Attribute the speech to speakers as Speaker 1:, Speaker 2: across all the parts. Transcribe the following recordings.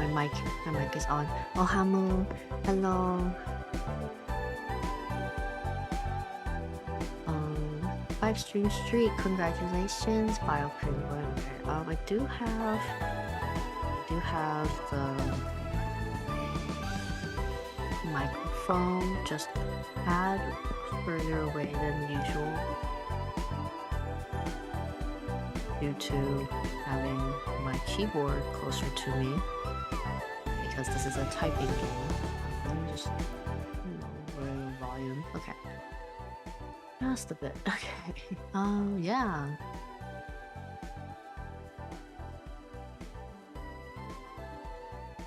Speaker 1: my mic is on. Oh, Hamu, hello. 5 stream streak, congratulations, bioprint winner. I do have the microphone just a tad further away than usual due to having my keyboard closer to me because this is a typing game. Let me just lower the volume. Okay. Just a bit. Okay. Yeah.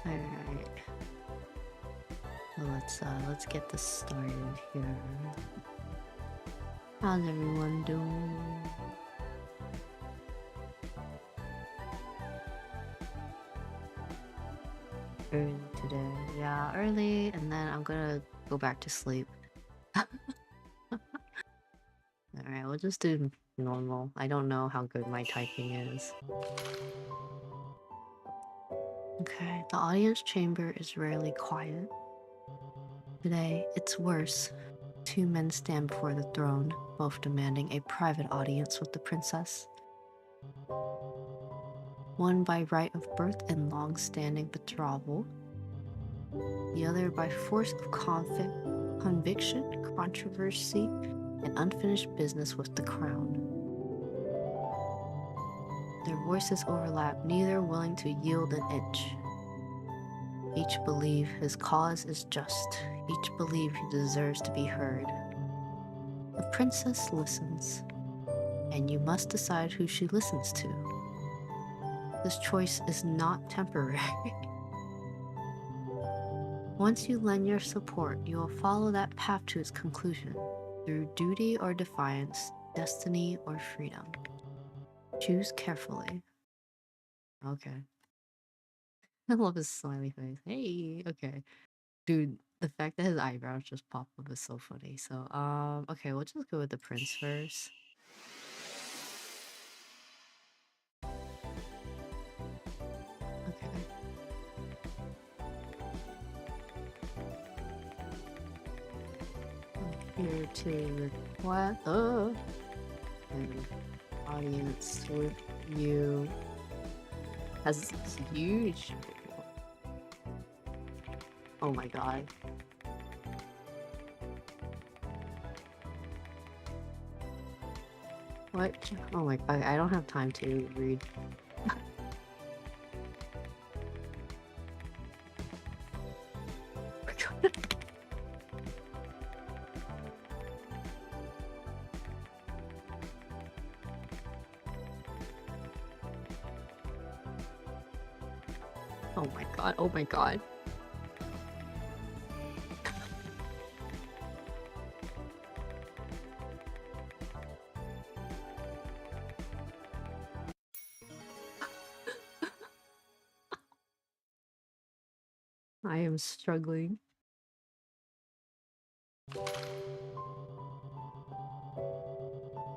Speaker 1: Alright. So let's get this started here. How's everyone doing? Early today. Yeah, early, and then I'm gonna go back to sleep. Alright, we'll just do normal. I don't know how good my typing is. Okay, the audience chamber is rarely quiet. Today, it's worse. 2 men stand before the throne, both demanding a private audience with the princess. One by right of birth and long-standing betrothal, the other by force of conviction, controversy, and unfinished business with the crown. Their voices overlap, neither willing to yield an inch. Each believe his cause is just. Each believe he deserves to be heard. The princess listens, and you must decide who she listens to. This choice is not temporary. Once you lend your support, you will follow that path to its conclusion, through duty or defiance, destiny or freedom. Choose carefully. Okay. I love his smiley face. Hey, okay. Dude, the fact that his eyebrows just pop up is so funny. So, okay, we'll just go with the prince first. Okay. Here to what? And audience with you has this huge. Oh my god. What? Oh my god, I don't have time to read. Oh my god, oh my god. I am struggling.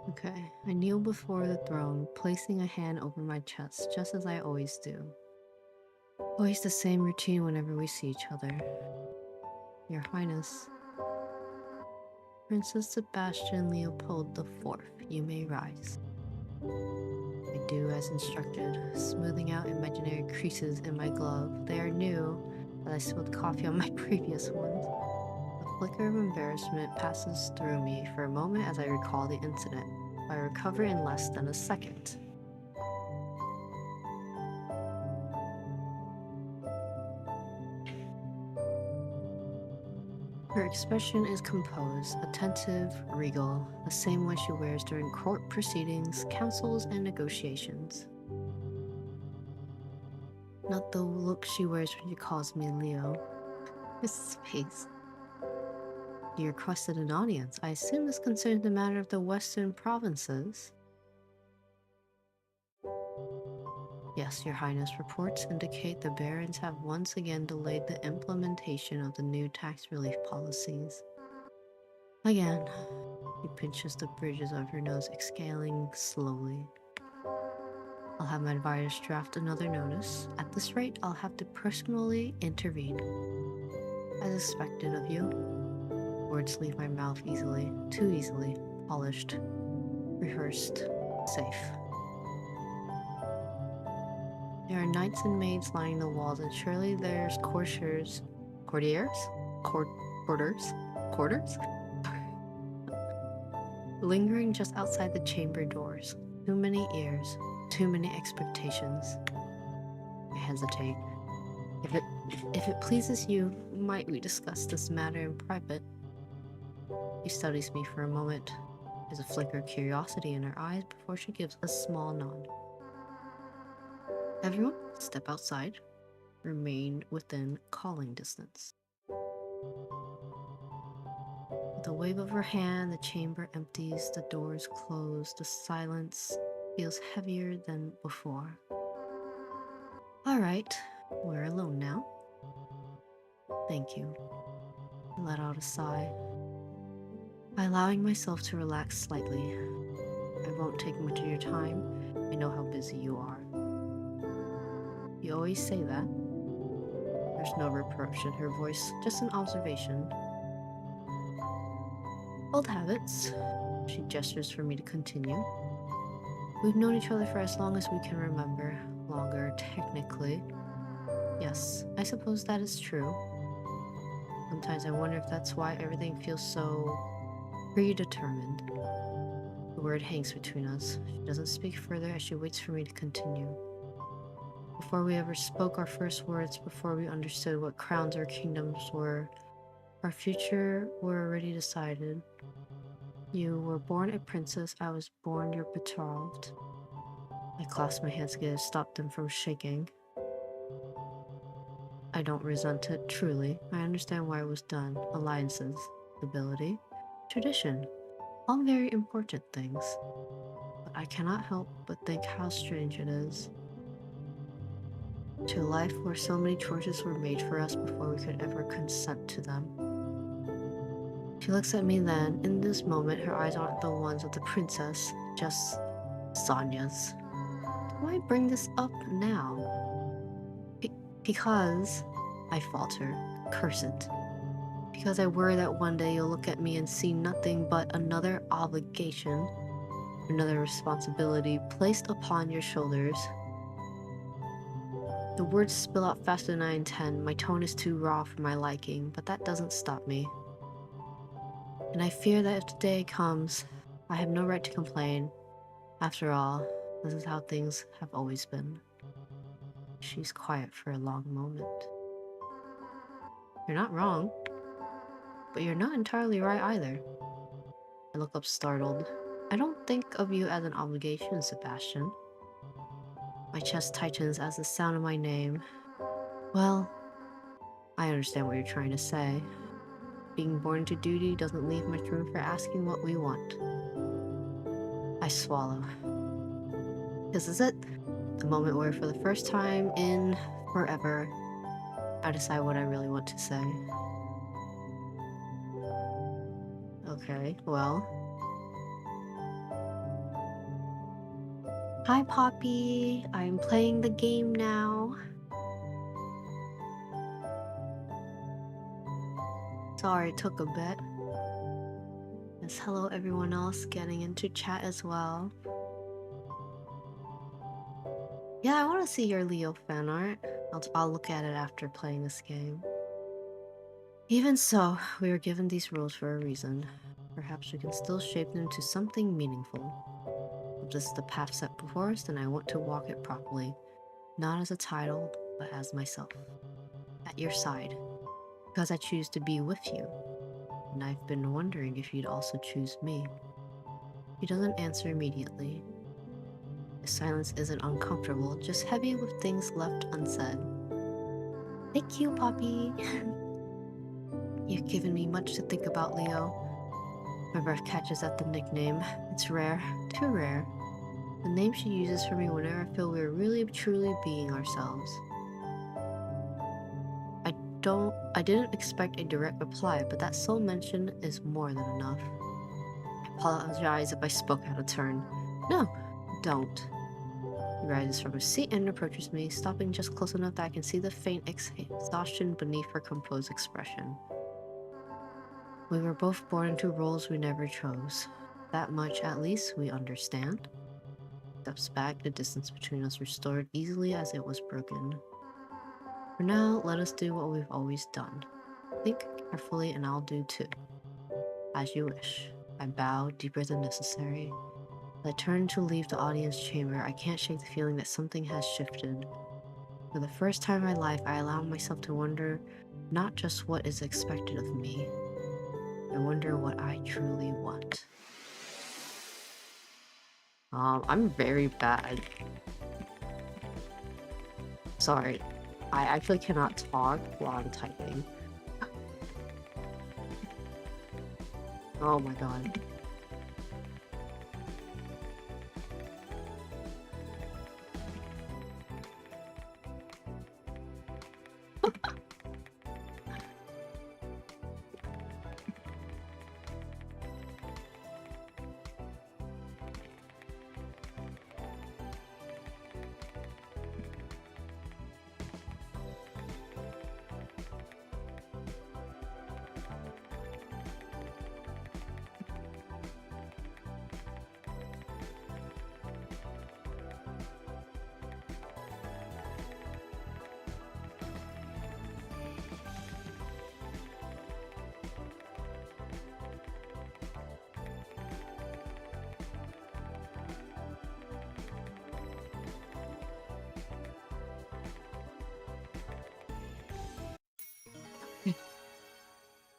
Speaker 1: Okay, I kneel before the throne, placing a hand over my chest, just as I always do. Always the same routine whenever we see each other. Your Highness. Princess Sebastian Leopold IV, you may rise. I do as instructed, smoothing out imaginary creases in my glove. They are new, but I spilled coffee on my previous ones. A flicker of embarrassment passes through me for a moment as I recall the incident. I recover in less than a second. Her expression is composed, attentive, regal, the same way she wears during court proceedings, councils, and negotiations. Not the look she wears when she calls me Leo. His face. You requested an audience. I assume this concerns the matter of the western provinces. Yes, Your Highness, reports indicate the barons have once again delayed the implementation of the new tax relief policies. Again, he pinches the bridges of her nose, exhaling slowly. I'll have my advisors draft another notice. At this rate, I'll have to personally intervene. As expected of you. Words leave my mouth easily, too easily, polished, rehearsed, safe. There are knights and maids lining the walls, and surely there's courtiers, quarters, lingering just outside the chamber doors. Too many ears, too many expectations. I hesitate. If it pleases you, might we discuss this matter in private? She studies me for a moment. There's a flicker of curiosity in her eyes before she gives a small nod. Everyone, step outside. Remain within calling distance. With a wave of her hand, the chamber empties, the doors close, the silence feels heavier than before. All right, we're alone now. Thank you. I let out a sigh. By allowing myself to relax slightly, I won't take much of your time. I know how busy you are. You always say that. There's no reproach in her voice, just an observation. Old habits. She gestures for me to continue. We've known each other for as long as we can remember. Longer, technically. Yes, I suppose that is true. Sometimes I wonder if that's why everything feels so predetermined. The word hangs between us. She doesn't speak further as she waits for me to continue. Before we ever spoke our first words, before we understood what crowns or kingdoms were, our future were already decided. You were born a princess, I was born your betrothed. I clasped my hands together to stop them from shaking. I don't resent it, truly. I understand why it was done. Alliances, stability, tradition, all very important things. But I cannot help but think how strange it is. To a life where so many choices were made for us before we could ever consent to them. She looks at me then. In this moment, her eyes aren't the ones of the princess, just Sonia's. Why bring this up now? Because, I falter, curse it. Because I worry that one day you'll look at me and see nothing but another obligation, another responsibility placed upon your shoulders. The words spill out faster than I intend. My tone is too raw for my liking, but that doesn't stop me. And I fear that if the day comes, I have no right to complain. After all, this is how things have always been. She's quiet for a long moment. You're not wrong, but you're not entirely right either. I look up startled. I don't think of you as an obligation, Sebastian. My chest tightens as the sound of my name. Well, I understand what you're trying to say. Being born to duty doesn't leave much room for asking what we want. I swallow. This is it. The moment where, for the first time in forever, I decide what I really want to say. Okay, well. Hi, Poppy. I'm playing the game now. Sorry, it took a bit. Yes, hello everyone else getting into chat as well. Yeah, I want to see your Leo fan art. I'll look at it after playing this game. Even so, we were given these rules for a reason. Perhaps we can still shape them to something meaningful. If this is the path set before us, then I want to walk it properly. Not as a title, but as myself. At your side. Because I choose to be with you. And I've been wondering if you'd also choose me. He doesn't answer immediately. The silence isn't uncomfortable, just heavy with things left unsaid. Thank you, Poppy. You've given me much to think about, Leo. My breath catches at the nickname. It's rare, too rare. The name she uses for me whenever I feel we're really, truly being ourselves. I didn't expect a direct reply, but that sole mention is more than enough. I apologize if I spoke out of turn. No, don't. He rises from his seat and approaches me, stopping just close enough that I can see the faint exhaustion beneath her composed expression. We were both born into roles we never chose. That much, at least, we understand. Steps back, the distance between us restored easily as it was broken. For now, let us do what we've always done. Think carefully and I'll do too. As you wish. I bow deeper than necessary. As I turn to leave the audience chamber, I can't shake the feeling that something has shifted. For the first time in my life, I allow myself to wonder not just what is expected of me. I wonder what I truly want. I'm very bad. Sorry. I actually cannot talk while I'm typing. Oh my god.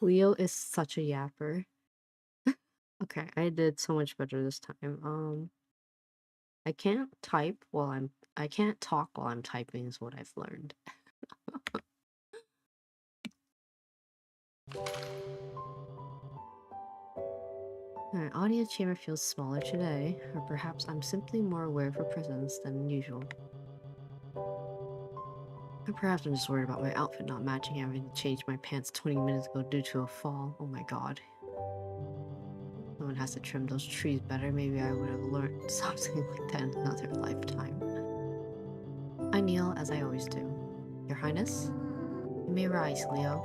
Speaker 1: Leo is such a yapper. Okay, I did so much better this time. I can't I can't talk while I'm typing is what I've learned. My audience chamber feels smaller today, or perhaps I'm simply more aware of her presence than usual. Or perhaps I'm just worried about my outfit not matching, having to change my pants 20 minutes ago due to a fall. Oh my god. Someone has to trim those trees better. Maybe I would have learned something like that in another lifetime. I kneel as I always do. Your Highness? You may rise, Leo.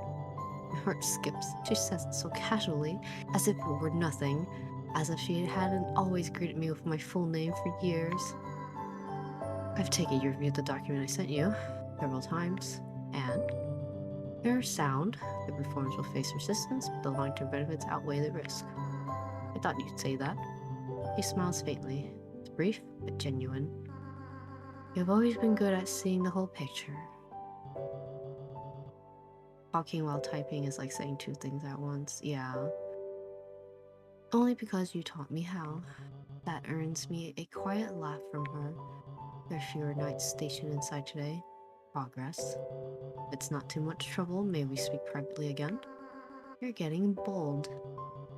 Speaker 1: My heart skips. She says it so casually, as if it were nothing, as if she hadn't always greeted me with my full name for years. I've taken you reviewed the document I sent you several times, and there are sound. The reforms will face resistance, but the long-term benefits outweigh the risk. I thought you'd say that. He smiles faintly. It's brief, but genuine. You've always been good at seeing the whole picture. Talking while typing is like saying two things at once. Yeah. Only because you taught me how. That earns me a quiet laugh from her. There are fewer knights stationed inside today. Progress. If it's not too much trouble, may we speak privately again? You're getting bold.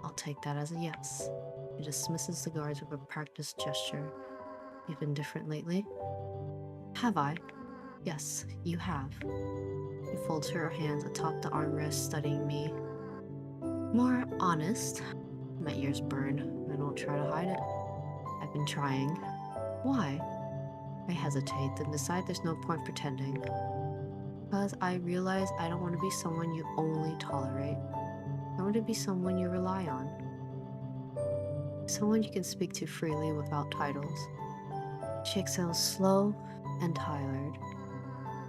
Speaker 1: I'll take that as a yes. He dismisses the guards with a practiced gesture. You've been different lately? Have I? Yes, you have. She folds her hands atop the armrest, studying me. More honest. My ears burn. I don't try to hide it. I've been trying. Why? I hesitate, then decide there's no point pretending. Because I realize I don't want to be someone you only tolerate. I want to be someone you rely on. Someone you can speak to freely without titles. She exhales slow and tired.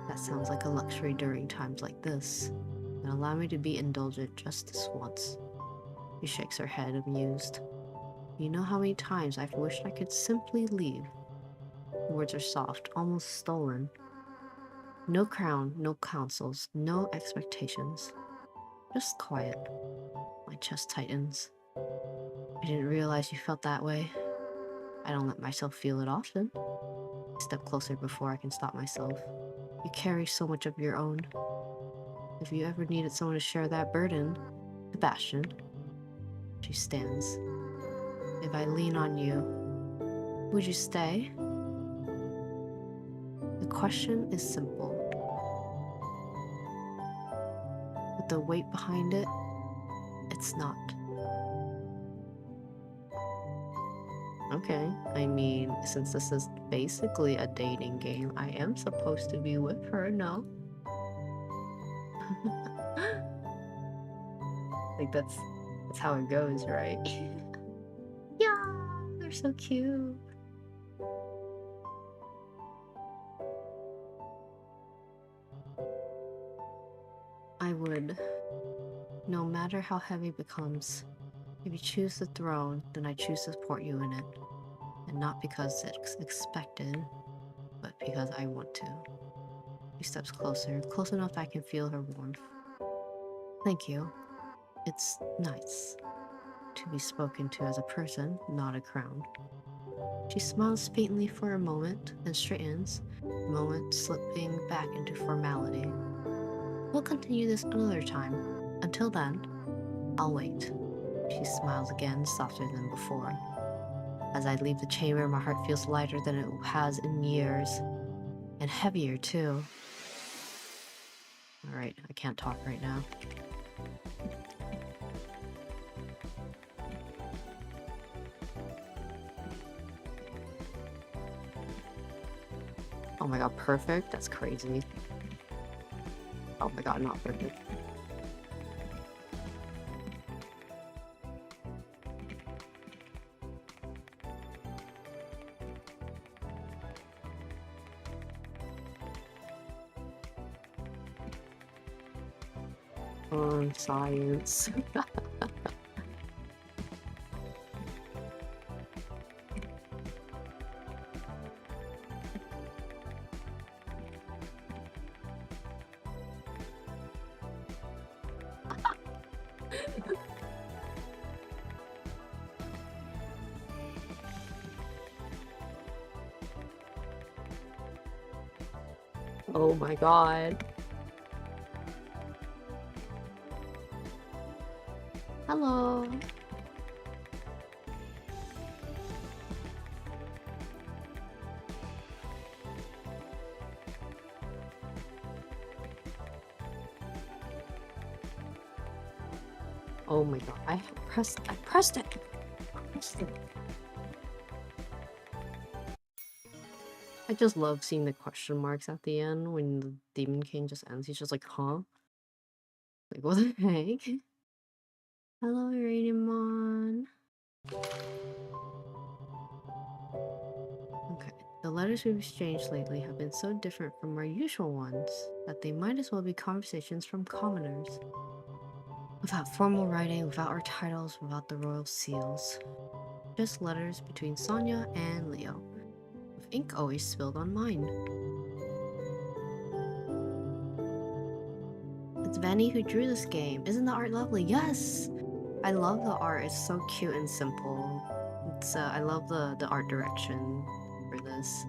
Speaker 1: That sounds like a luxury during times like this. And allow me to be indulgent just this once. She shakes her head, amused. You know how many times I've wished I could simply leave? The words are soft, almost stolen. No crown, no counsels, no expectations. Just quiet. My chest tightens. I didn't realize you felt that way. I don't let myself feel it often. I step closer before I can stop myself. You carry so much of your own. If you ever needed someone to share that burden, Sebastian. She stands. If I lean on you, would you stay? The question is simple, but the weight behind it's not. Okay, I mean, since this is basically a dating game, I am supposed to be with her, no? Like that's how it goes, right? Yeah, they're so cute. I would, no matter how heavy it becomes, if you choose the throne, then I choose to support you in it. And not because it's expected, but because I want to. He steps closer, close enough I can feel her warmth. Thank you. It's nice to be spoken to as a person, not a crown. She smiles faintly for a moment, then straightens, the moment slipping back into formality. We'll continue this another time. Until then, I'll wait. She smiles again, softer than before. As I leave the chamber, my heart feels lighter than it has in years. And heavier, too. Alright, I can't talk right now. Oh my god, perfect? That's crazy. Oh my god, not perfect. Science. Oh my god. Hello. Oh my god, I pressed it! I just love seeing the question marks at the end when the Demon King just ends. He's just like, huh? Like, what the heck? Hello, Rainamon. Okay, the letters we've exchanged lately have been so different from our usual ones that they might as well be conversations from commoners. Without formal writing, without our titles, without the royal seals. Just letters between Sonia and Leo, with ink always spilled on mine. It's Vanny who drew this game. Isn't the art lovely? Yes! I love the art. It's so cute and simple. It's I love the art direction for this.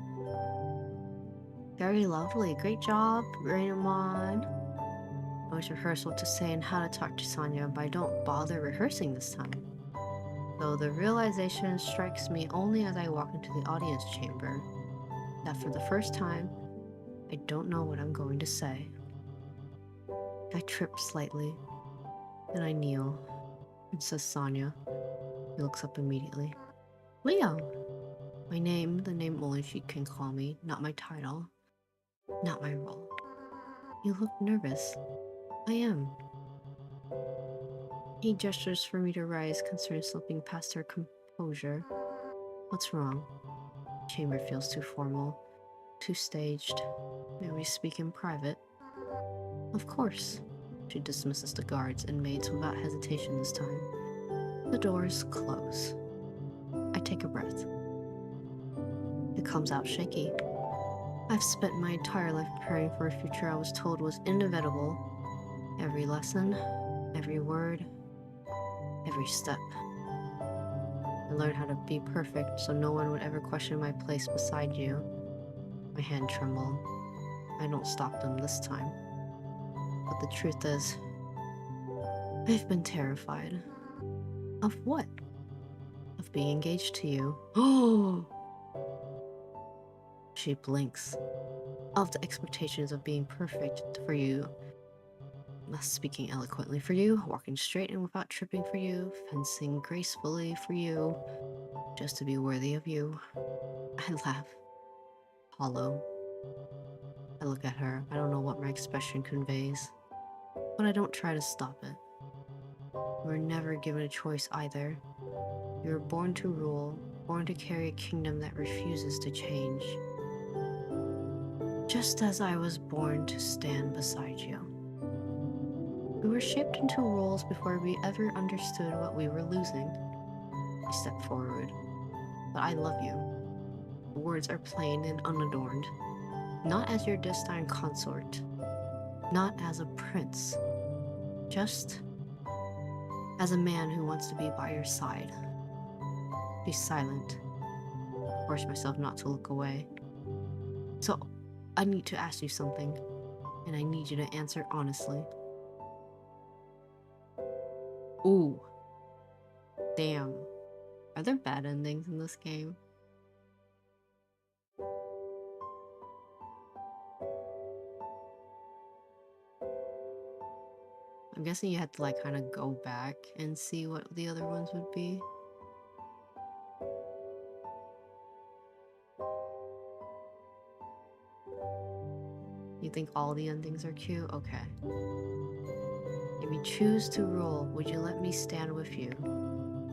Speaker 1: Very lovely. Great job, Rainamon. I always rehearse what to say and how to talk to Sonia, but I don't bother rehearsing this time. Though the realization strikes me only as I walk into the audience chamber, that for the first time, I don't know what I'm going to say. I trip slightly, then I kneel, and says Sonia. He looks up immediately. Leo! My name, the name only she can call me, not my title, not my role. You look nervous. I am. He gestures for me to rise, concerned slipping past her composure. What's wrong? Chamber feels too formal, too staged. May we speak in private? Of course. She dismisses the guards and maids without hesitation this time. The doors close. I take a breath. It comes out shaky. I've spent my entire life preparing for a future I was told was inevitable. Every lesson, every word, every step. I learned how to be perfect so no one would ever question my place beside you. My hand trembled. I don't stop them this time. But the truth is, I've been terrified. Of what? Of being engaged to you. Oh! She blinks. Of the expectations of being perfect for you. speaking eloquently for you, walking straight and without tripping for you, fencing gracefully for you, just to be worthy of you. I laugh. Hollow. I look at her. I don't know what my expression conveys, but I don't try to stop it. We're never given a choice either. We were born to rule, born to carry a kingdom that refuses to change. Just as I was born to stand beside you. We were shaped into roles before we ever understood what we were losing. I step forward. But I love you. The words are plain and unadorned. Not as your destined consort. Not as a prince. Just as a man who wants to be by your side. Be silent. Force myself not to look away. So, I need to ask you something. And I need you to answer honestly. Ooh. Damn. Are there bad endings in this game? I'm guessing you had to like kind of go back and see what the other ones would be. You think all the endings are cute? Okay. If you choose to rule, would you let me stand with you?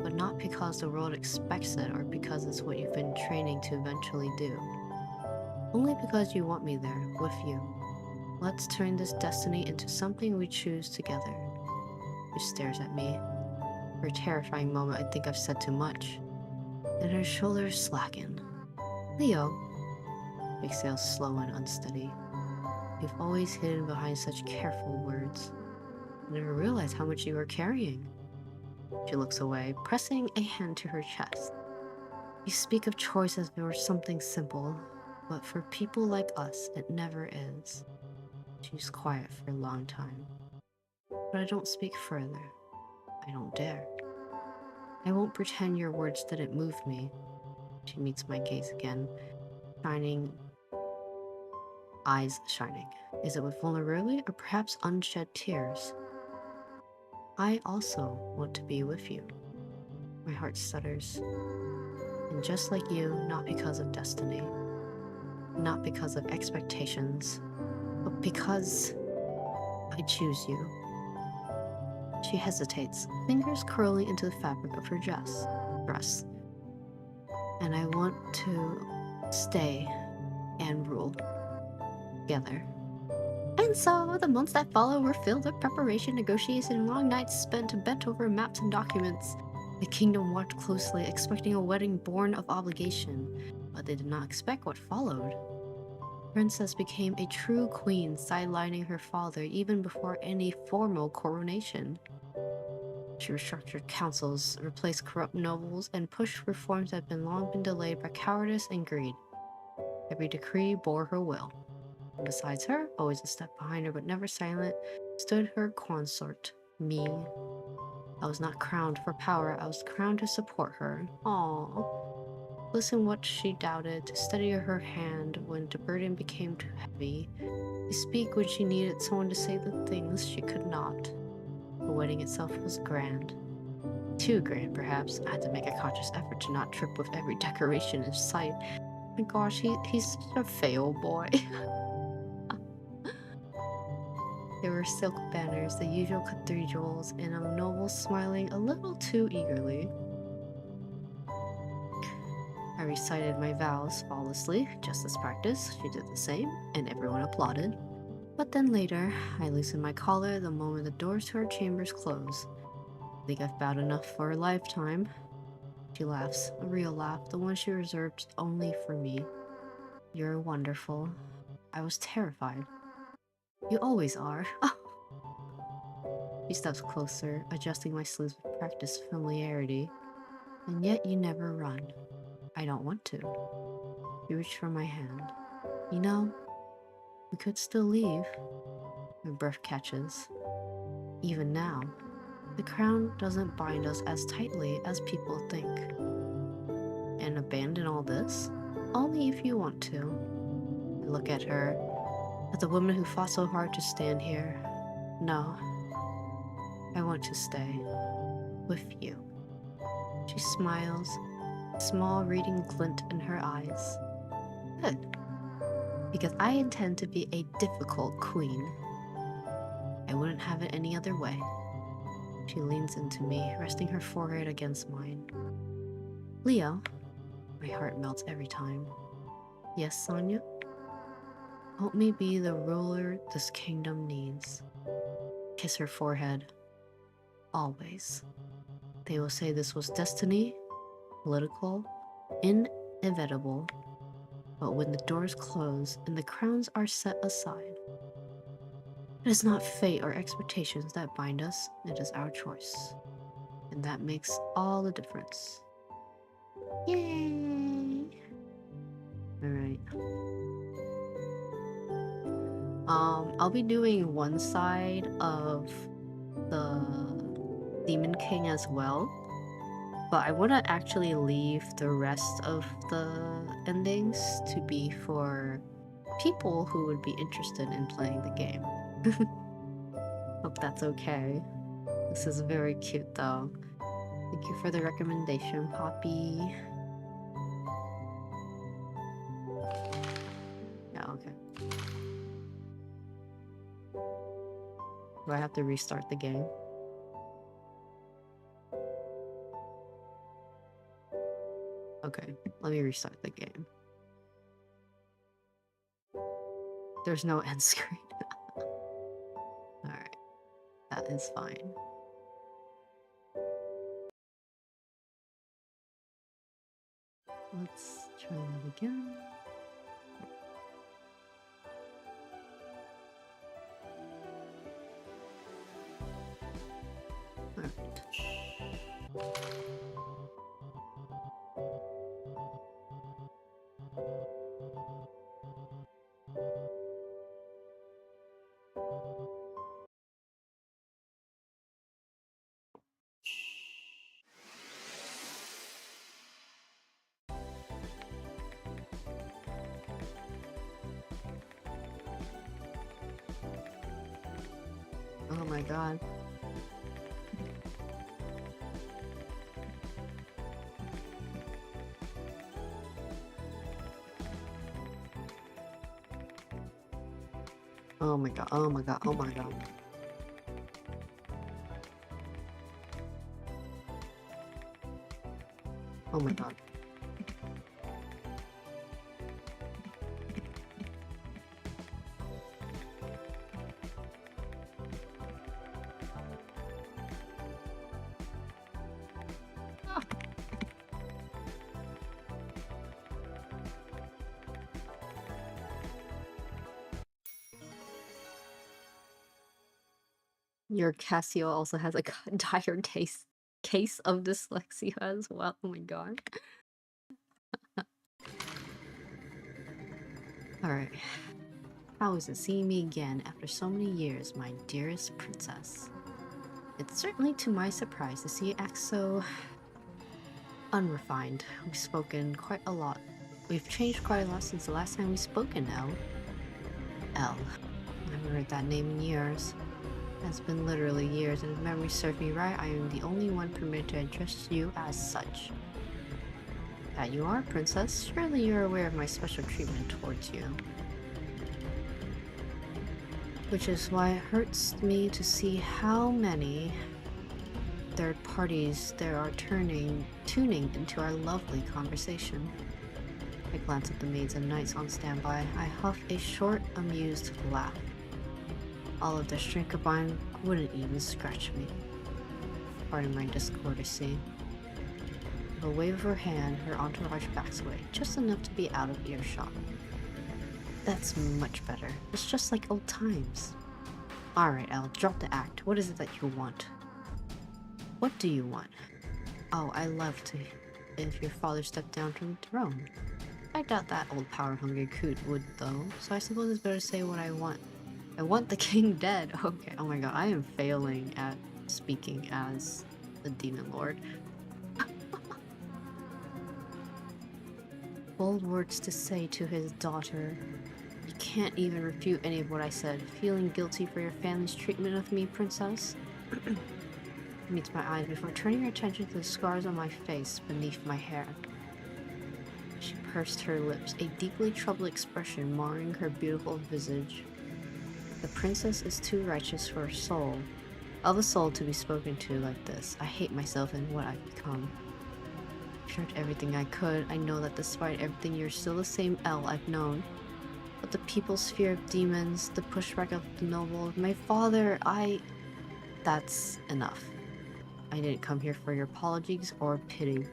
Speaker 1: But not because the world expects it or because it's what you've been training to eventually do. Only because you want me there, with you. Let's turn this destiny into something we choose together. She stares at me. For a terrifying moment, I think I've said too much. Then her shoulders slacken. Leo. Exhales slow and unsteady. You've always hidden behind such careful words. I never realized how much you were carrying. She looks away, pressing a hand to her chest. You speak of choice as if it were something simple, but for people like us, it never is. She's quiet for a long time. But I don't speak further. I don't dare. I won't pretend your words didn't move me. She meets my gaze again, eyes shining. Is it with vulnerability or perhaps unshed tears? I also want to be with you. My heart stutters. And just like you, not because of destiny, not because of expectations, but because I choose you. She hesitates, fingers curling into the fabric of her dress. And I want to stay and rule together. And so, the months that follow were filled with preparation, negotiation, and long nights spent bent over maps and documents. The kingdom watched closely, expecting a wedding born of obligation, but they did not expect what followed. Princess became a true queen, sidelining her father even before any formal coronation. She restructured councils, replaced corrupt nobles, and pushed reforms that had long been delayed by cowardice and greed. Every decree bore her will. And besides her, always a step behind her but never silent, stood her consort, me. I was not crowned for power, I was crowned to support her. Aww. Listen what she doubted, to steady her hand when the burden became too heavy, to speak when she needed someone to say the things she could not. The wedding itself was grand. Too grand, perhaps. I had to make a conscious effort to not trip with every decoration in sight. My gosh, he's such a fail boy. There were silk banners, the usual cathedrals, and a noble smiling a little too eagerly. I recited my vows flawlessly, just as practice. She did the same, and everyone applauded. But then later, I loosened my collar the moment the doors to our chambers closed. I think I've bowed enough for a lifetime. She laughs, a real laugh, the one she reserved only for me. You're wonderful. I was terrified. You always are. She steps closer, adjusting my sleeves with practiced familiarity. And yet you never run. I don't want to. You reach for my hand. You know, we could still leave. My breath catches. Even now, the crown doesn't bind us as tightly as people think. And abandon all this? Only if you want to. I look at her, at the woman who fought so hard to stand here. No, I want to stay with you. She smiles, a small reading glint in her eyes. Good, because I intend to be a difficult queen. I wouldn't have it any other way. She leans into me, resting her forehead against mine. Leo, my heart melts every time. Yes, Sonia? Help me be the ruler this kingdom needs. Kiss her forehead. Always. They will say this was destiny, political, inevitable, but when the doors close and the crowns are set aside, it is not fate or expectations that bind us, it is our choice. And that makes all the difference. Yay! Alright. I'll be doing one side of the Demon King as well, but I want to actually leave the rest of the endings to be for people who would be interested in playing the game. Hope that's okay. This is very cute though. Thank you for the recommendation, Poppy. Yeah, okay. Do I have to restart the game? Okay, let me restart the game. There's no end screen. Alright, that is fine. Let's try that again. Alright. Oh my god. Oh my god, oh my god, oh my god. Oh my god. Your Casio also has a dire case of dyslexia as well. Oh my god. Alright. How is it seeing me again after so many years, my dearest princess? It's certainly to my surprise to see you act so unrefined. We've spoken quite a lot. We've changed quite a lot since the last time we spoke in Elle. Elle. I haven't heard that name in years. It's been literally years, and if memory serves me right, I am the only one permitted to address you as such. That you are, princess. Surely you're aware of my special treatment towards you. Which is why it hurts me to see how many third parties there are tuning into our lovely conversation. I glance at the maids and knights on standby. I huff a short, amused laugh. All of their strength combined wouldn't even scratch me. Pardon my discourtesy. With a wave of her hand, her entourage backs away, just enough to be out of earshot. That's much better. It's just like old times. Alright, Elle, drop the act. What is it that you want? What do you want? Oh, I love to if your father stepped down from the throne. I doubt that old power-hungry coot would, though, so I suppose it's better to say what I want. I want the king dead. Okay, oh my god, I am failing at speaking as the demon lord. Bold words to say to his daughter. You can't even refute any of what I said. Feeling guilty for your family's treatment of me, princess? Meets my eyes before turning her attention to the scars on my face beneath my hair. She pursed her lips, a deeply troubled expression marring her beautiful visage. The princess is too righteous for a soul. Of a soul to be spoken to like this. I hate myself and what I've become. I've tried everything I could. I know that despite everything, you're still the same Elle I've known. But the people's fear of demons, the pushback of the nobles, my father, that's enough. I didn't come here for your apologies or pity.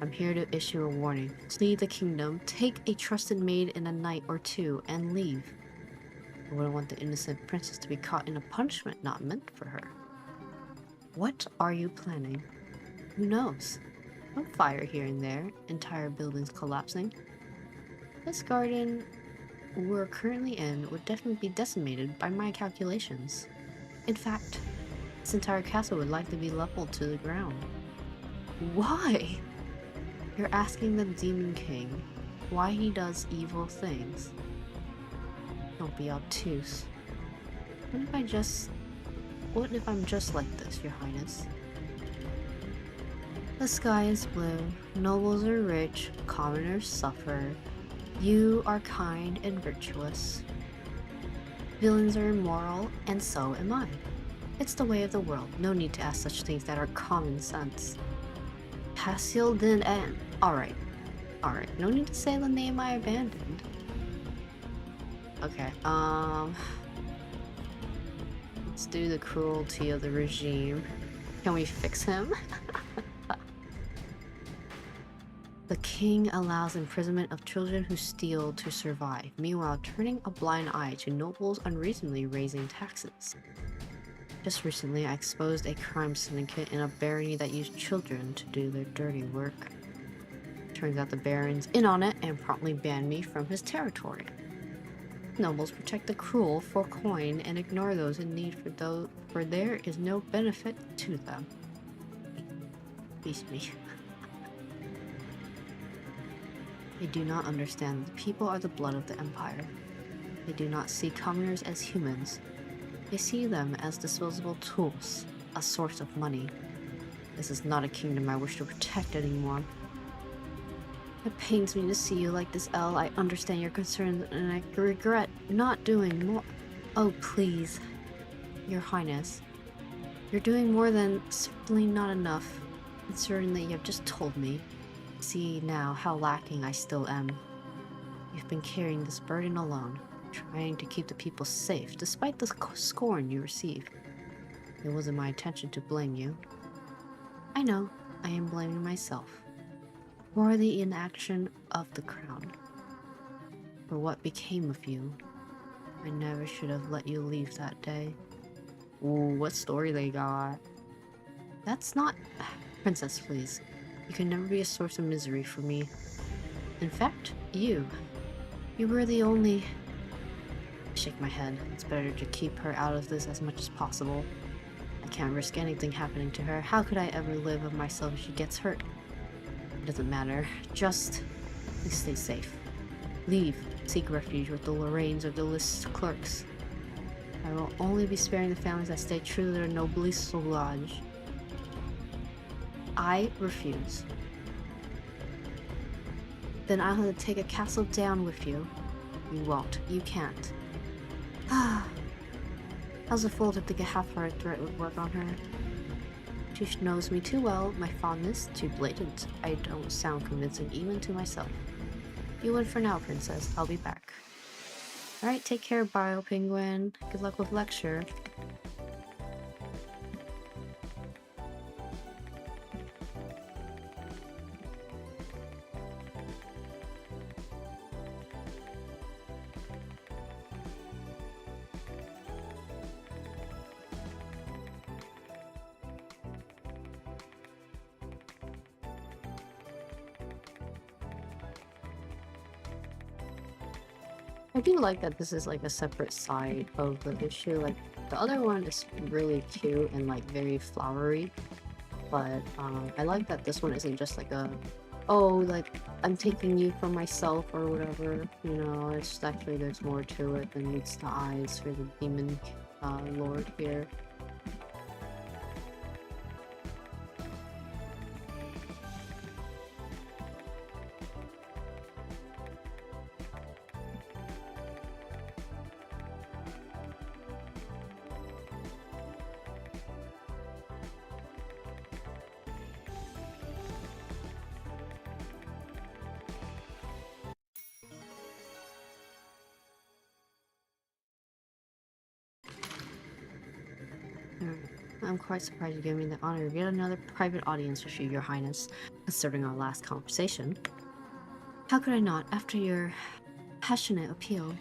Speaker 1: I'm here to issue a warning. Flee the kingdom, take a trusted maid in a night or two, and leave. I wouldn't want the innocent princess to be caught in a punishment not meant for her. What are you planning? Who knows? Some fire here and there, entire buildings collapsing. This garden we're currently in would definitely be decimated by my calculations. In fact, this entire castle would likely be leveled to the ground. Why? You're asking the Demon King why he does evil things. Don't be obtuse. What if I'm just like this, Your Highness? The sky is blue, nobles are rich, commoners suffer. You are kind and virtuous. Villains are immoral, and so am I. It's the way of the world. No need to ask such things that are common sense. Passil din en. Alright. No need to say the name I abandoned. Okay, let's do the cruelty of the regime. Can we fix him? The king allows imprisonment of children who steal to survive, meanwhile turning a blind eye to nobles unreasonably raising taxes. Just recently, I exposed a crime syndicate in a barony that used children to do their dirty work. Turns out the baron's in on it and promptly banned me from his territory. Nobles protect the cruel for coin and ignore those in need for there is no benefit to them. Beast me. They do not understand that the people are the blood of the empire. They do not see commoners as humans. They see them as disposable tools, a source of money. This is not a kingdom I wish to protect anymore. It pains me to see you like this, Elle. I understand your concerns and I regret not doing more. Oh, please. Your Highness. You're doing more than simply not enough, considering that you have just told me. See now how lacking I still am. You've been carrying this burden alone, trying to keep the people safe despite the scorn you receive. It wasn't my intention to blame you. I know, I am blaming myself for the inaction of the crown, for what became of you. I never should have let you leave that day. Ooh, what story they got? That's not... Princess, please. You can never be a source of misery for me. In fact, you were the only... I shake my head. It's better to keep her out of this as much as possible. I can't risk anything happening to her. How could I ever live of myself if she gets hurt? It doesn't matter. Just please stay safe. Leave. Seek refuge with the Lorraines or the list clerks. I will only be sparing the families that stay true to their noblesse sauvage. I refuse. Then I'll have to take a castle down with you. You won't. You can't. How's a fool to think a half-hearted threat would work on her? She knows me too well, my fondness too blatant. I don't sound convincing even to myself. You win for now, princess. I'll be back. Alright, take care, Bio Penguin. Good luck with lecture. I do like that this is like a separate side of the issue. Like the other one is really cute and like very flowery, but I like that this one isn't just like a oh, like, I'm taking you for myself or whatever. You know, it's just actually there's more to it than meets the eyes for the demon lord here. I'm quite surprised you gave me the honor of yet another private audience with you, Your Highness, considering our last conversation. How could I not, after your passionate appeal?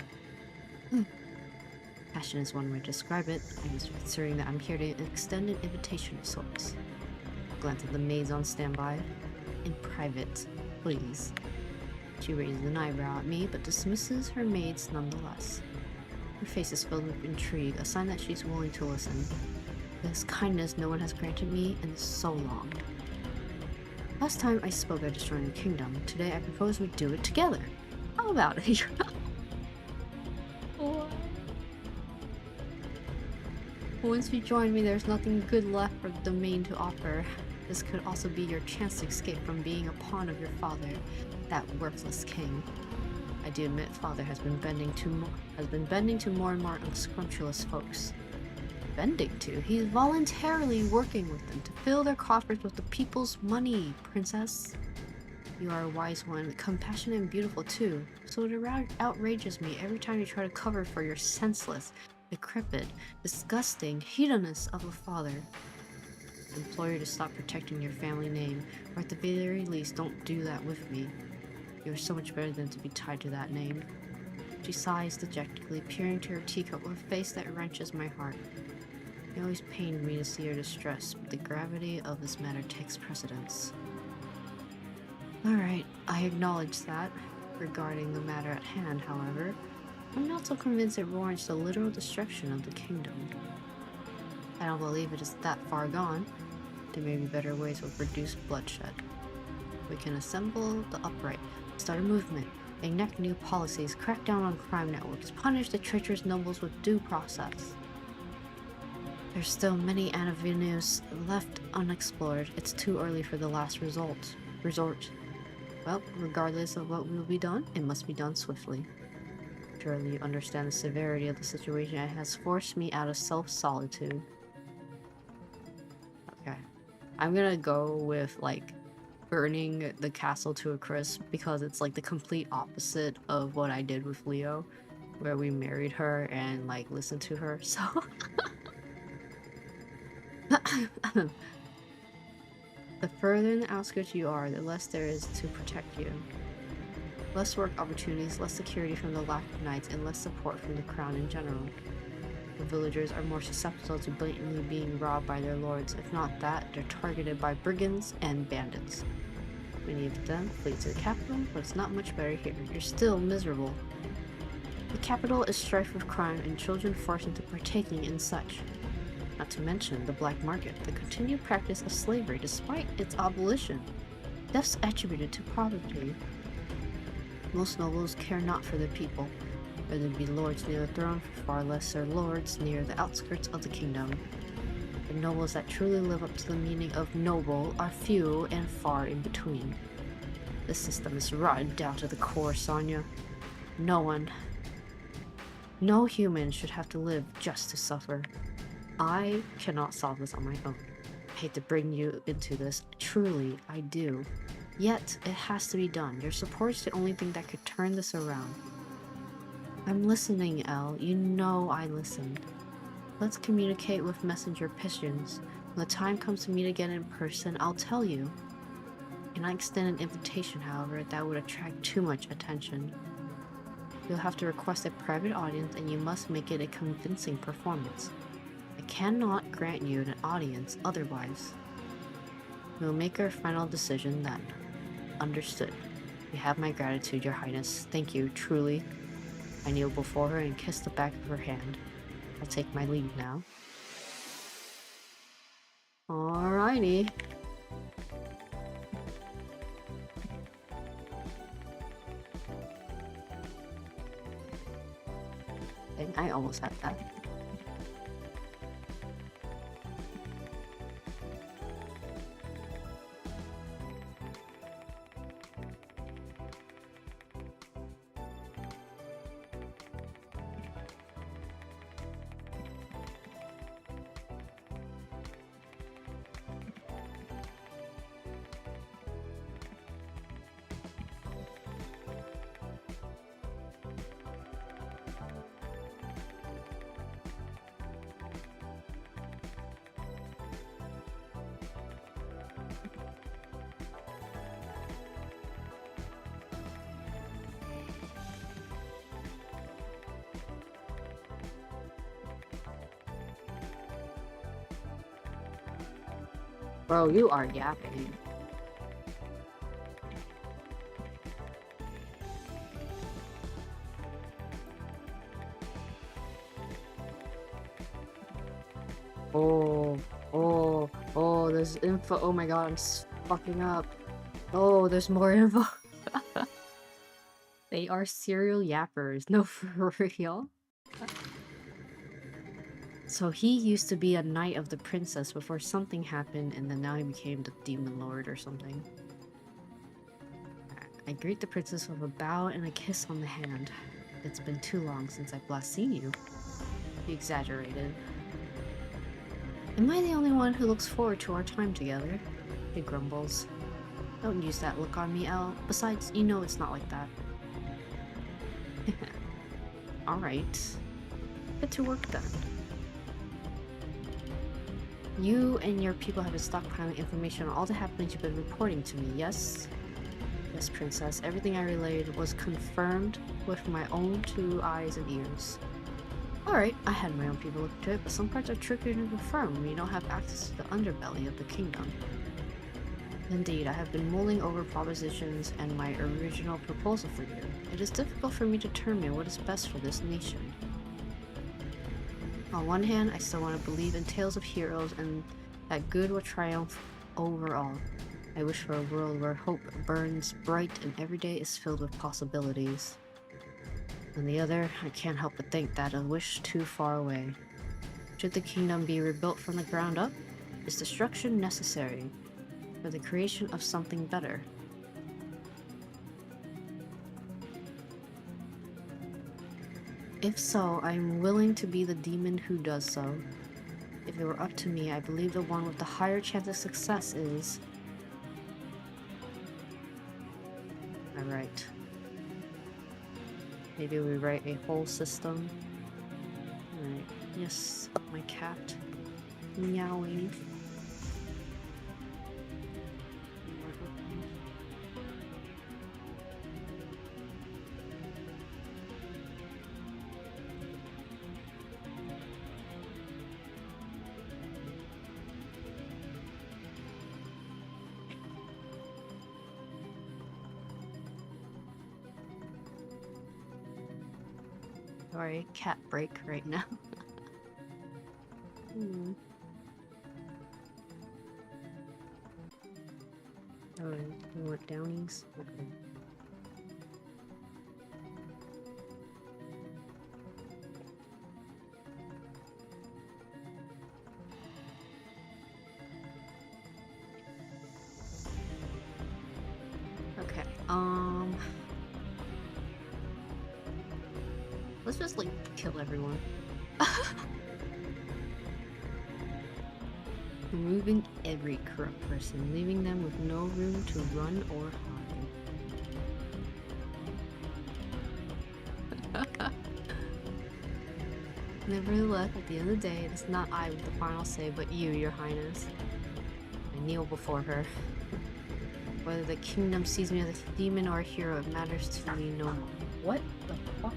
Speaker 1: Passion is one way to describe it. I'm just considering that I'm here to extend an invitation of sorts. Glance at the maids on standby. In private, please. She raises an eyebrow at me, but dismisses her maids nonetheless. Her face is filled with intrigue, a sign that she's willing to listen. This kindness no one has granted me in so long. Last time I spoke of destroying the kingdom. Today I propose we do it together. How about it? Once you join me, there's nothing good left for the domain to offer. This could also be your chance to escape from being a pawn of your father, that worthless king. I do admit father has been bending to more and more unscrupulous folks. Bending to? He's voluntarily working with them to fill their coffers with the people's money, princess. You are a wise one, compassionate and beautiful too, so it outrages me every time you try to cover for your senseless, decrepit, disgusting hedonist of a father. I implore you to stop protecting your family name, or at the very least don't do that with me. You are so much better than to be tied to that name. She sighs dejectedly, peering to her teacup with a face that wrenches my heart. It always pained me to see her distress, but the gravity of this matter takes precedence. Alright, I acknowledge that. Regarding the matter at hand, however, I'm not so convinced it warrants the literal destruction of the kingdom. I don't believe it is that far gone. There may be better ways of reduced bloodshed. We can assemble the upright, start a movement, enact new policies, crack down on crime networks, punish the treacherous nobles with due process. There's still many avenues left unexplored. It's too early for the last resort. Well, regardless of what will be done, it must be done swiftly. Surely you understand the severity of the situation. It has forced me out of self-solitude. Okay. I'm gonna go with, like, burning the castle to a crisp, because it's, like, the complete opposite of what I did with Leo, where we married her and, like, listened to her, so... The further in the outskirts you are, the less there is to protect you. Less work opportunities, less security from the lack of knights, and less support from the crown in general. The villagers are more susceptible to blatantly being robbed by their lords. If not that, they're targeted by brigands and bandits. Many of them flee to the capital, but it's not much better here. You're still miserable. The capital is strife with crime and children forced into partaking in such. Not to mention the black market, the continued practice of slavery despite its abolition. Deaths attributed to poverty. Most nobles care not for their people, whether they be lords near the throne, far lesser lords near the outskirts of the kingdom. The nobles that truly live up to the meaning of noble are few and far in between. The system is rotten down to the core, Sonia. No human should have to live just to suffer. I cannot solve this on my own. I hate to bring you into this. Truly, I do. Yet, it has to be done. Your support is the only thing that could turn this around. I'm listening, Elle. You know I listen. Let's communicate with messenger pigeons. When the time comes to meet again in person, I'll tell you. Can I extend an invitation, however, that would attract too much attention? You'll have to request a private audience, and you must make it a convincing performance. I cannot grant you an audience otherwise. We'll make our final decision then. Understood. You have my gratitude, Your Highness. Thank you, truly. I kneel before her and kiss the back of her hand. I'll take my leave now. Alrighty. I almost had that. Bro, you are yapping. Oh, there's info. Oh my god, I'm fucking up. Oh, there's more info. They are serial yappers. No, for real. So he used to be a knight of the princess before something happened, and then now he became the demon lord or something. I greet the princess with a bow and a kiss on the hand. It's been too long since I've last seen you. He exaggerated. Am I the only one who looks forward to our time together? He grumbles. Don't use that look on me, Elle. Besides, you know it's not like that. Alright. Get to work then. You and your people have been stockpiling information on all the happenings you've been reporting to me, yes? Yes, Princess. Everything I relayed was confirmed with my own 2 eyes and ears. Alright, I had my own people look into it, but some parts are trickier to confirm when you don't have access to the underbelly of the kingdom. Indeed, I have been mulling over propositions and my original proposal for you. It is difficult for me to determine what is best for this nation. On one hand, I still want to believe in tales of heroes and that good will triumph over all. I wish for a world where hope burns bright and every day is filled with possibilities. On the other, I can't help but think that a wish too far away. Should the kingdom be rebuilt from the ground up? Is destruction necessary for the creation of something better? If so, I am willing to be the demon who does so. If it were up to me, I believe the one with the higher chance of success is... Alright. Maybe we write a whole system. Alright. Yes, my cat. Meowing. Sorry, cat break right now. Oh, you want downies? Okay. Okay, let's just, like, kill everyone. Removing every corrupt person, leaving them with no room to run or hide. Nevertheless, at the end of the day, it is not I with the final say, but you, your highness. I kneel before her. Whether the kingdom sees me as a demon or a hero, it matters to me no more. What the fuck?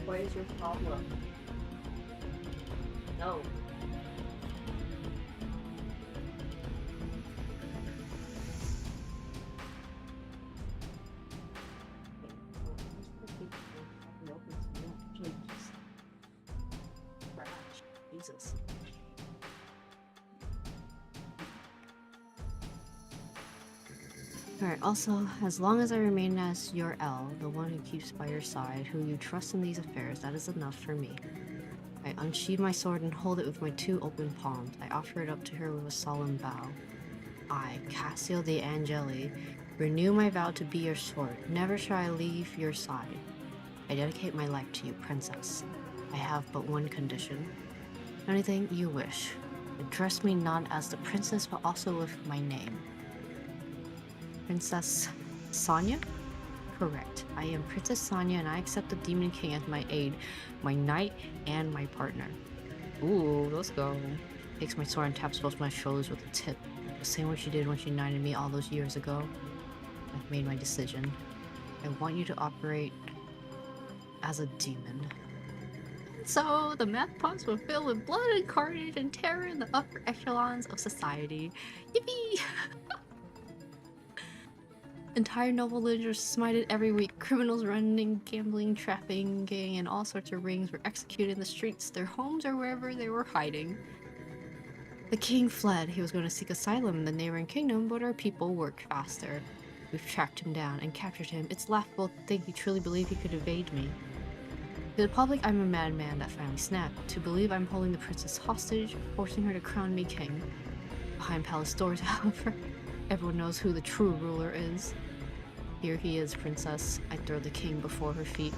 Speaker 1: What is your problem? No. Jesus. Alright, also, as long as I remain as your L, the one who keeps by your side, who you trust in these affairs, that is enough for me. I unsheathe my sword and hold it with my two open palms. I offer it up to her with a solemn bow. I, Cassio de Angeli, renew my vow to be your sword. Never shall I leave your side. I dedicate my life to you, princess. I have but one condition. Anything you wish. Address me not as the princess, but also with my name. Princess Sonia? Correct. I am Princess Sonia, and I accept the Demon King as my aide, my knight, and my partner. Ooh, let's go. Takes my sword and taps both my shoulders with a tip. The same way she did when she knighted me all those years ago. I've made my decision. I want you to operate as a demon. So, the meth pots were filled with blood and carnage and terror in the upper echelons of society. Yippee! Entire noble villages are smited every week. Criminals running, gambling, trafficking, and all sorts of rings were executed in the streets, their homes, or wherever they were hiding. The king fled. He was going to seek asylum in the neighboring kingdom, but our people worked faster. We've tracked him down and captured him. It's laughable to think he truly believed he could evade me. To the public, I'm a madman that finally snapped. To believe I'm holding the princess hostage, forcing her to crown me king. Behind palace doors, however, everyone knows who the true ruler is. Here he is, princess. I throw the king before her feet.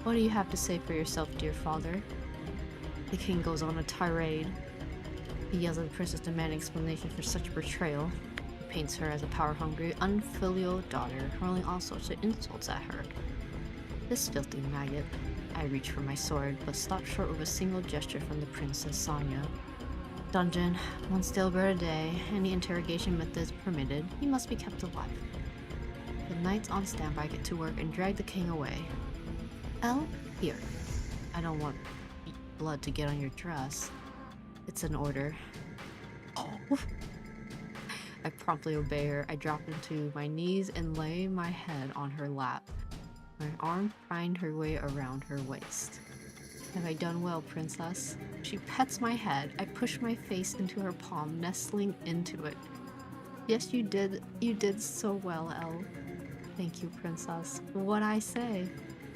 Speaker 1: What do you have to say for yourself, dear father? The king goes on a tirade. He yells at the princess, demanding explanation for such betrayal. He paints her as a power-hungry, unfilial daughter, hurling all sorts of insults at her. This filthy maggot. I reach for my sword, but stop short with a single gesture from the Princess Sonia. Dungeon, one stillbird a day, any interrogation methods permitted, he must be kept alive. The knights on standby get to work and drag the king away. Elle, here. I don't want blood to get on your dress. It's an order. Oh. I promptly obey her. I drop into my knees and lay my head on her lap. My arm find her way around her waist. Have I done well, princess? She pets my head. I push my face into her palm, nestling into it. Yes, you did. You did so well, Elle. Thank you, princess. What'd I say?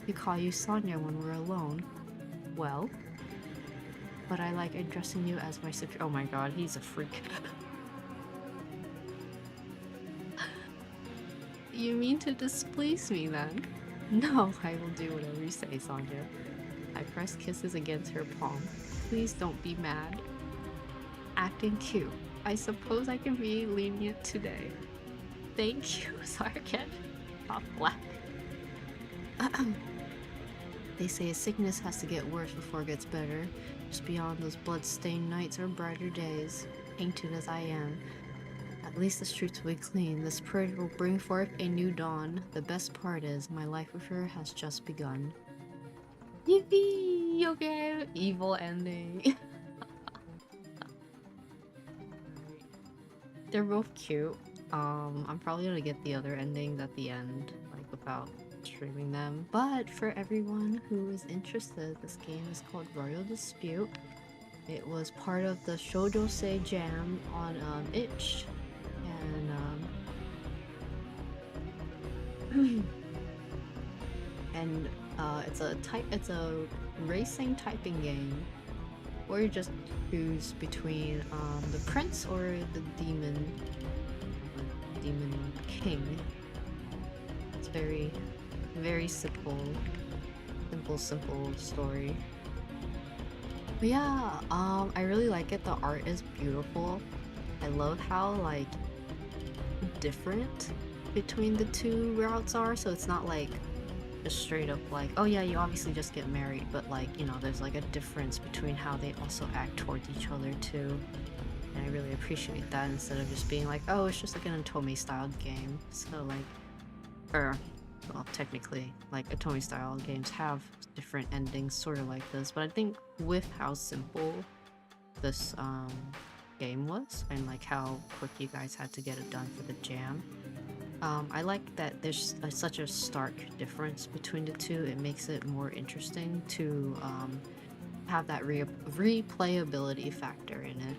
Speaker 1: We call you Sonia when we're alone. Well? But I like addressing you as my sister. Oh my god, he's a freak. You mean to displease me then? No, I will do whatever you say, Sonia. I press kisses against her palm. Please don't be mad. Acting cute. I suppose I can be lenient today. Thank you. Sorry, I can't talk black. They say a sickness has to get worse before it gets better. Just beyond those blood-stained nights are brighter days. Painted as I am. At least the streets will be clean. This purge will bring forth a new dawn. The best part is, my life with her has just begun. Yippee! Okay, evil ending. They're both cute. I'm probably gonna get the other endings at the end, like without streaming them. But for everyone who is interested, this game is called Royal Dispute. It was part of the Shoujo Sei Jam on itch. And it's a racing typing game where you just choose between the prince or the demon king. It's very simple story. But yeah, I really like it. The art is beautiful. I love how like different between the two routes are, so it's not like just straight up like, oh yeah, you obviously just get married, but like, you know, there's like a difference between how they also act towards each other too. And I really appreciate that instead of just being like, oh, it's just like an Otome styled game. So like, well, technically, like Otome style games have different endings sort of like this, but I think with how simple this game was and like how quick you guys had to get it done for the jam, I like that there's such a stark difference between the two. It makes it more interesting to have that replayability factor in it.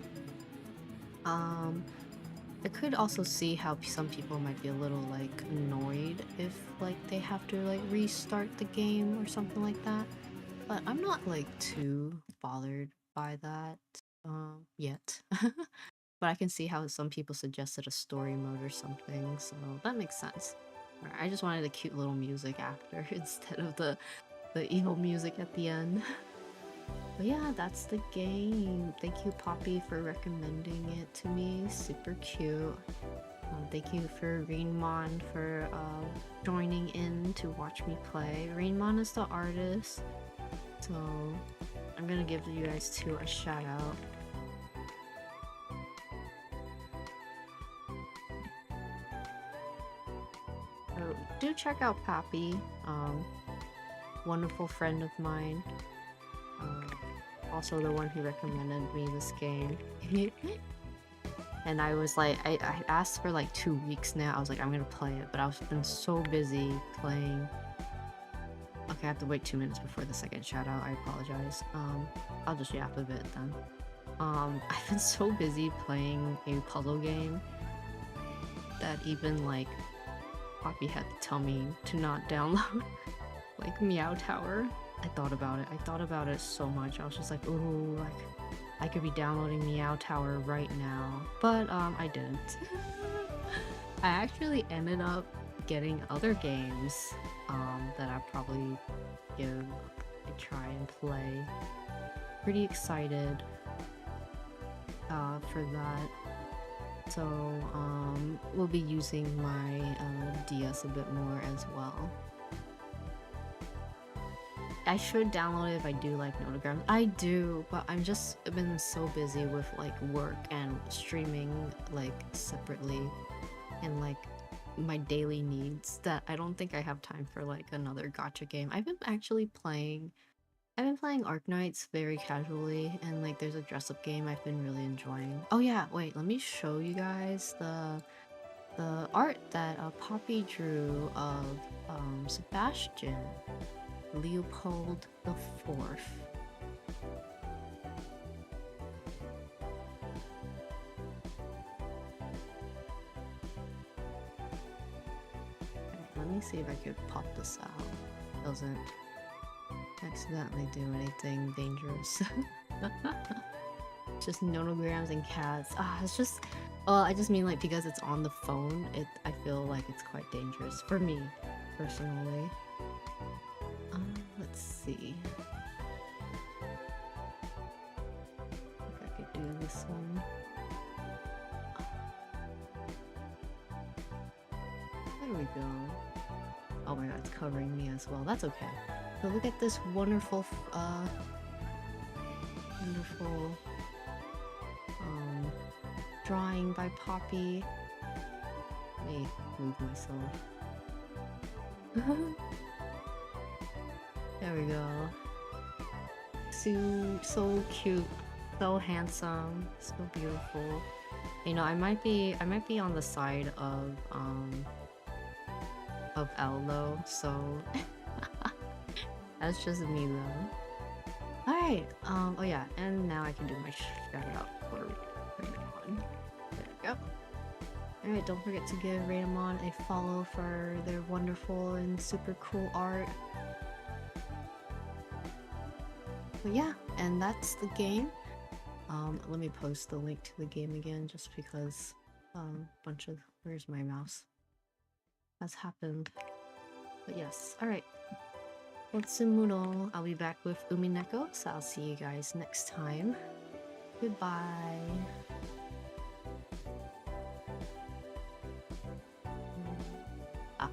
Speaker 1: I could also see how some people might be a little like annoyed if like they have to like restart the game or something like that. But I'm not like too bothered by that yet. But I can see how some people suggested a story mode or something, so that makes sense. Alright, I just wanted a cute little music after instead of the evil music at the end. But yeah, that's the game. Thank you, Poppy, for recommending it to me. Super cute. Thank you for Rainmon for joining in to watch me play. Rainmon is the artist, so I'm gonna give you guys two a shout out. So do check out Poppy, wonderful friend of mine. Also the one who recommended me this game. And I was like, I asked for like 2 weeks now. I was like, I'm gonna play it, but I've been so busy playing. Okay, I have to wait 2 minutes before the second shout out. I apologize. I'll just yap a bit then. I've been so busy playing a puzzle game that even like Poppy had to tell me to not download like Meow Tower. I thought about it so much. I was just like, ooh, like I could be downloading Meow Tower right now, but I didn't. I actually ended up getting other games that I'll probably give a try and play. Pretty excited for that. So we'll be using my DS a bit more as well. I should download it if I do like notograms. I do, but I've just been so busy with like work and streaming like separately and like my daily needs that I don't think I have time for like another gacha game. I've been playing Arknights very casually, and like there's a dress-up game I've been really enjoying. Oh yeah, wait, let me show you guys the art that Poppy drew of Sebastian. Leopold the Fourth. Let me see if I could pop this out. Doesn't accidentally do anything dangerous. Just nonograms and cats. It's just. I just mean like because it's on the phone. I feel like it's quite dangerous for me, personally. Let's see. If I could do this one. There we go. Oh my god, it's covering me as well. That's okay. So look at this wonderful, drawing by Poppy. Let me move myself. There we go. So cute, so handsome, so beautiful. You know, I might be on the side of Elle though, so that's just me though. Alright, oh yeah, and now I can do my shout out for Raymon. There we go. Alright, don't forget to give Raymon a follow for their wonderful and super cool art. But yeah, and that's the game. Let me post the link to the game again just because bunch of where's my mouse? Has happened. But yes, alright. Otsumuro. I'll be back with Umineko, so I'll see you guys next time. Goodbye. Ah.